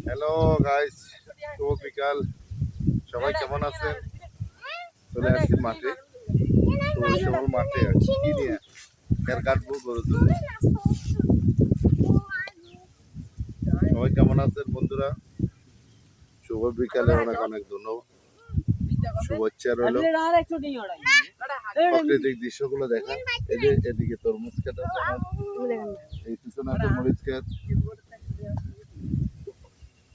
Hello guys, শুভ বিকাল। সবাই কেমন আছেন? চলে আসছি মাঠে। তো সবাই মাঠে আছি কি নিয়ে খের কাটবো গরুর জন্য। সবাই কেমন আছেন বন্ধুরা? শুভ বিকালে অনেক অনেক ধন্যবাদ, শুভেচ্ছা রইল। প্রাকৃতিক দৃশ্যগুলো দেখা, এই যে এদিকে তরমুজ ক্ষেত আছে আমার, এই পিছনে আছে মরিচ ক্ষেত,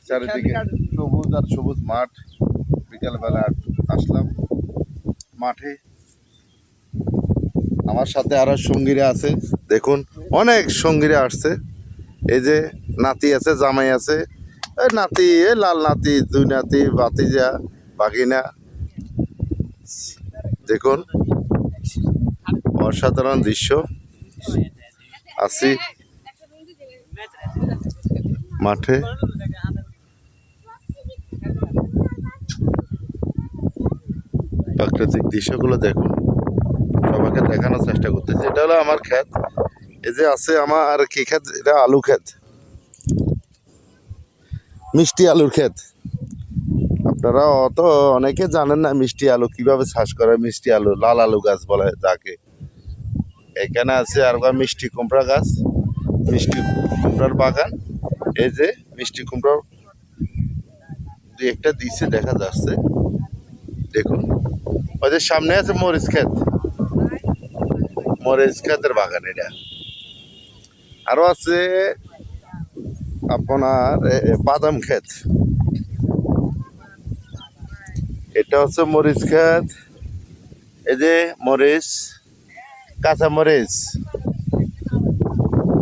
চারিদিকে সবুজ আর সবুজ মাঠ। বিকালবেলা আসলাম মাঠে, আমার সাথে আরো সঙ্গীরা আছে। দেখুন অনেক সঙ্গীরা আসছে। এই যে নাতি আছে, জামাই আছে, এই নাতি, এ লাল নাতি, দুই নাতি, ভাতিজা, বাগিনা। দেখুন অসাধারণ দৃশ্য। আছি মাঠে, প্রাকৃতিক দৃশ্যগুলো দেখুন, সবাইকে দেখানোর চেষ্টা করতেছি। এটা হলো আমার ক্ষেত। এই যে আছে আমার আর কি ক্ষেত, এটা আলু ক্ষেত, মিষ্টি আলুর ক্ষেত। আপনারা অত অনেকে জানেন না মিষ্টি আলু কিভাবে চাষ করে। মিষ্টি আলু, লাল আলু গাছ বলে যাকে। এখানে আছে আর মিষ্টি কুমড়া গাছ, মিষ্টি কুমড়ার বাগান। এই যে মিষ্টি কুমড়া দুই একটা দিচ্ছে, দেখা যাচ্ছে। দেখুন ওদের সামনে আছে মরিচ ক্ষেত, মরিচ ক্ষেতের বাগান এটা। আরো আছে আপনার বাদাম ক্ষেত। এটা হচ্ছে মরিচ ক্ষেত। এই যে মরিচ, কাঁচা মরিচ,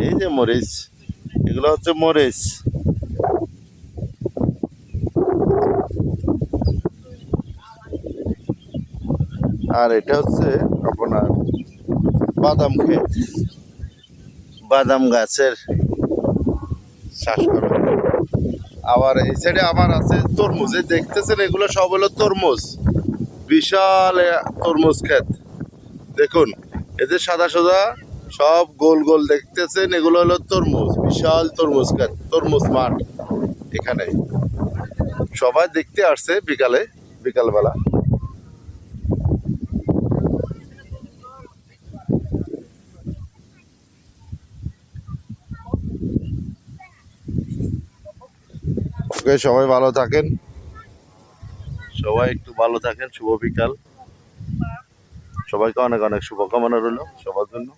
এই যে মরিচ, এগুলো হচ্ছে মরিচ। আর এটা হচ্ছে আপনার বাদাম ক্ষেত, বাদাম গাছের চাষ করা। আবার এই সাইডে আমার আছে তরমুজ। এই দেখতেছেন এগুলো সব হলো তরমুজ, বিশাল তরমুজ ক্ষেত। দেখুন এই যে সাদা সাদা সব গোল গোল দেখতেছেন, এগুলো হলো তরমুজ, বিশাল তরমুজ ক্ষেত, তরমুজ মাঠ। এখানে সবাই দেখতে আসছে বিকালবেলা। ওকে, সবাই ভালো থাকেন, সবাই একটু ভালো থাকেন। শুভ বিকাল, সবাইকে অনেক অনেক শুভকামনা রইল সবার জন্য।